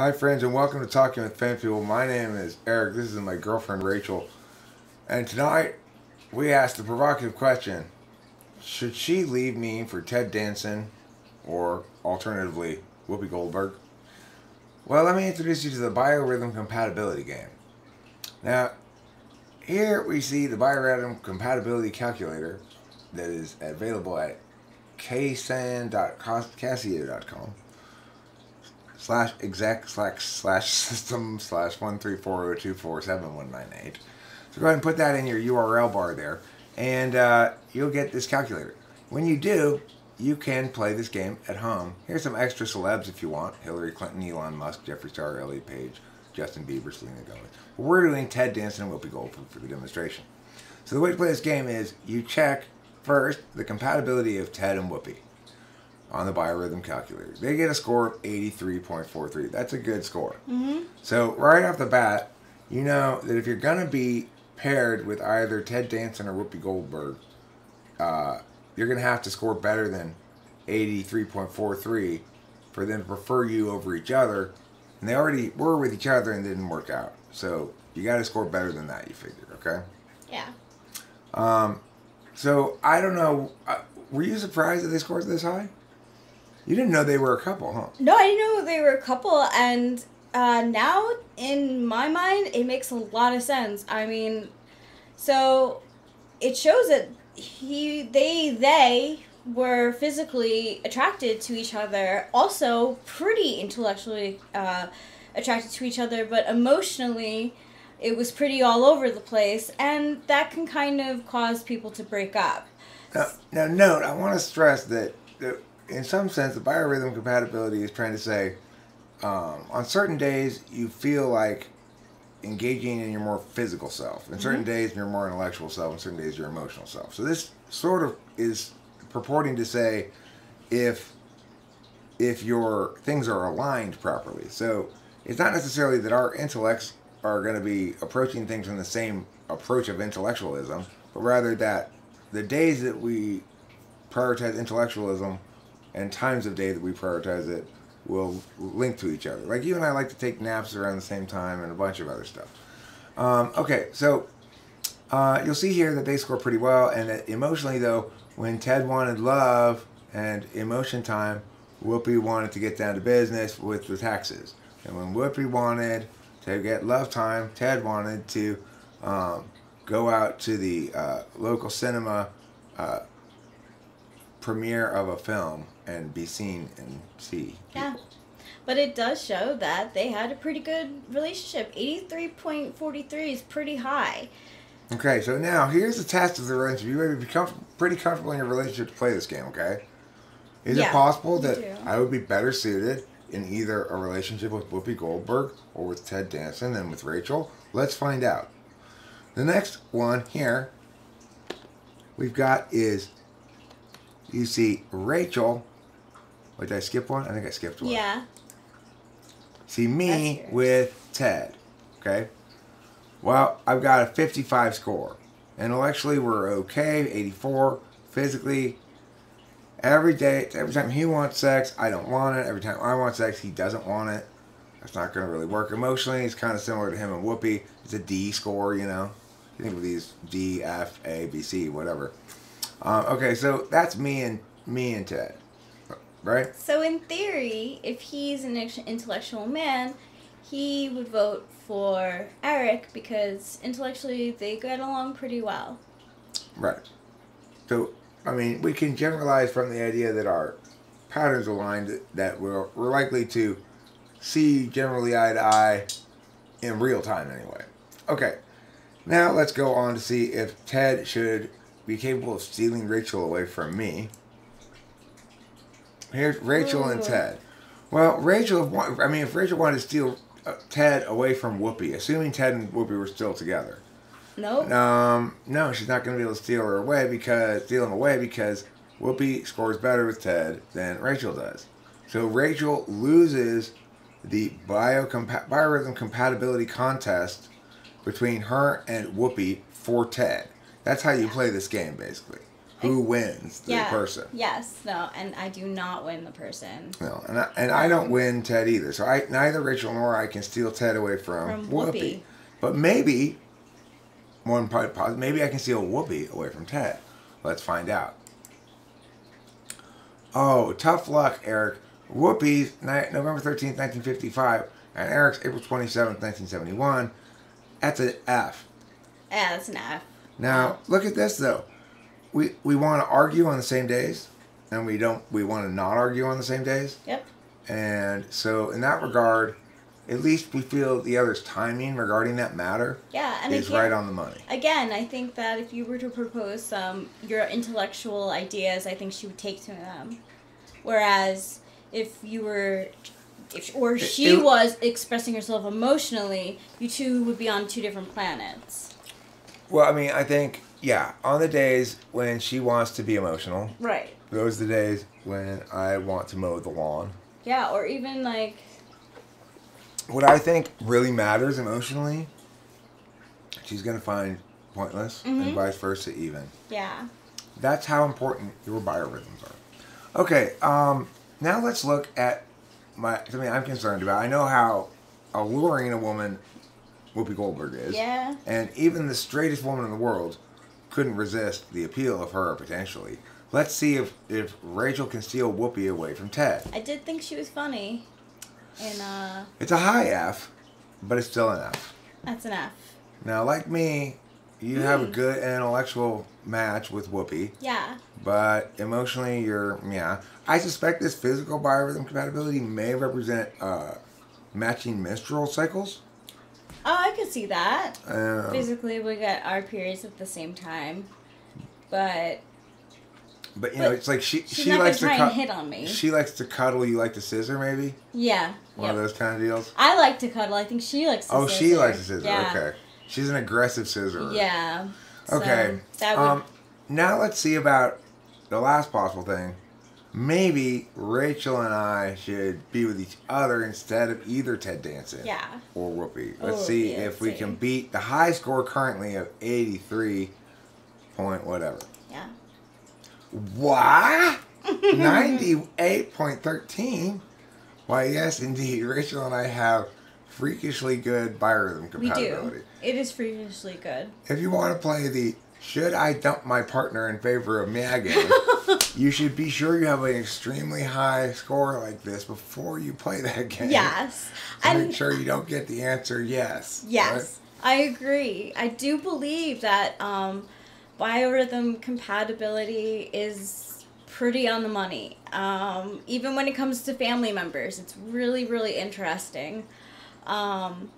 Hi friends and welcome to Talking with Fan Fuel. My name is Eric. This is my girlfriend Rachel. And tonight we asked the provocative question, should she leave me for Ted Danson or alternatively Whoopie Goldberg? Well, let me introduce you to the Biorhythm compatibility game. Now, here we see the Biorhythm compatibility calculator that is available at ksan.casio.com /exec/system/13402471198. So go ahead and put that in your URL bar there, and you'll get this calculator. When you do, you can play this game at home. Here's some extra celebs if you want: Hillary Clinton, Elon Musk, Jeffree Star, Elliot Page, Justin Bieber, Selena Gomez. But we're doing Ted Danson and Whoopi Goldberg for the demonstration. So the way to play this game is you check first the compatibility of Ted and Whoopi on the Biorhythm calculator. They get a score of 83.43. That's a good score. So right off the bat, you know that if you're going to be paired with either Ted Danson or Whoopi Goldberg, you're going to have to score better than 83.43 for them to prefer you over each other. And they already were with each other and didn't work out. So you got to score better than that, you figure, okay? Yeah. So I don't know. Were you surprised that they scored this high? You didn't know they were a couple, huh? No, I didn't know they were a couple, and now, in my mind, it makes a lot of sense. I mean, so it shows that they were physically attracted to each other, also pretty intellectually attracted to each other, but emotionally, it was pretty all over the place, and that can kind of cause people to break up. Now note, I want to stress that in some sense, the Biorhythm compatibility is trying to say, on certain days, you feel like engaging in your more physical self. On certain days, your more intellectual self. On certain days, your emotional self. So this sort of is purporting to say if your things are aligned properly. So it's not necessarily that our intellects are going to be approaching things from the same approach of intellectualism, but rather that the days that we prioritize intellectualism and times of day that we prioritize it will link to each other. Like you and I like to take naps around the same time and a bunch of other stuff. Okay, so you'll see here that they score pretty well, and that emotionally though, when Ted wanted love and emotion time, Whoopi wanted to get down to business with the taxes. And when Whoopi wanted to get love time, Ted wanted to go out to the local cinema premiere of a film and be seen and see people. Yeah, but it does show that they had a pretty good relationship. 83.43 is pretty high. Okay, so now here's the test of the relationship. You better be pretty comfortable in your relationship to play this game, okay? Is it possible that I would be better suited in either a relationship with Whoopi Goldberg or with Ted Danson than with Rachel? Let's find out. The next one here we've got is, you see Rachel. Wait, did I skip one? I think I skipped one. Yeah. See me with Ted. Okay. Well, I've got a 55 score. Intellectually, we're okay. 84. Physically, every time he wants sex, I don't want it. Every time I want sex, he doesn't want it. That's not going to really work. Emotionally, it's kind of similar to him and Whoopi. It's a D score, you know. You think of these D, F, A, B, C, whatever. Okay, so that's me and Ted, right? So in theory, if he's an intellectual man, he would vote for Eric because intellectually they get along pretty well. Right. So, I mean, we can generalize from the idea that our patterns aligned, that we're likely to see generally eye to eye in real time anyway. Okay, now let's go on to see if Ted should be capable of stealing Rachel away from me. Here's Rachel and Ted. Well, if Rachel wanted to steal Ted away from Whoopi, assuming Ted and Whoopi were still together. No. No, she's not going to be able to steal him away because Whoopi scores better with Ted than Rachel does. So Rachel loses the Biorhythm compatibility contest between her and Whoopi for Ted. That's how you play this game, basically. who wins the person. Yes. No. And I do not win the person. No. And I don't win Ted either. So neither Rachel nor I can steal Ted away from Whoopie. But maybe, maybe I can steal Whoopie away from Ted. Let's find out. Oh, tough luck, Eric. Whoopi's November 13th, 1955, and Eric's April 27th, 1971. That's an F. Yeah, that's an F. Now, look at this, though. We want to argue on the same days, and we want to not argue on the same days. Yep. And so, in that regard, at least we feel the other's timing regarding that matter is right on the money. Again, I think that if you were to propose your intellectual ideas, I think she would take to them. Whereas if you were, she was expressing herself emotionally, you two would be on two different planets. Well, I mean, I think, on the days when she wants to be emotional. Right. Those are the days when I want to mow the lawn. Yeah, or even like... What I think really matters emotionally, she's going to find pointless, and vice versa even. Yeah. That's how important your biorhythms are. Okay, now let's look at something I'm concerned about. I know how alluring a woman Whoopie Goldberg is. Yeah. And even the straightest woman in the world couldn't resist the appeal of her potentially. Let's see if Rachel can steal Whoopie away from Ted. I did think she was funny. And it's a high F, but it's still an F. That's an F. Now, like me, you have a good intellectual match with Whoopie. Yeah. But emotionally, I suspect this physical biorhythm compatibility may represent matching menstrual cycles. Oh, I could see that. Physically, we get our periods at the same time, but it's like she not likes to try and hit on me. She likes to cuddle. You like to scissor, maybe. Yeah. One of those kind of deals. I like to cuddle. I think she likes to. Oh, scissor. she likes to scissor. Yeah. Okay, she's an aggressive scissorer. Yeah. Okay. So that would... Now let's see about the last possible thing. Maybe Rachel and I should be with each other instead of either Ted Danson or Whoopie. Let's see if we can beat the high score currently of 83 point whatever. Yeah. What? 98.13? Why, yes, indeed. Rachel and I have freakishly good biorhythm compatibility. We do. It is freakishly good. If you want to play the should I dump my partner in favor of me game, you should be sure you have an extremely high score like this before you play that game. Yes. And make sure you don't get the answer yes. Yes. Right? I agree. I do believe that biorhythm compatibility is pretty on the money. Even when it comes to family members, it's really, really interesting. So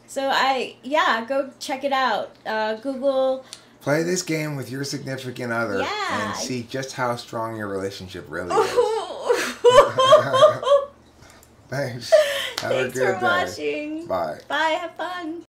go check it out. Google... Play this game with your significant other and see just how strong your relationship really is. Thanks. Have a good day. Thanks for watching. Bye. Bye. Have fun.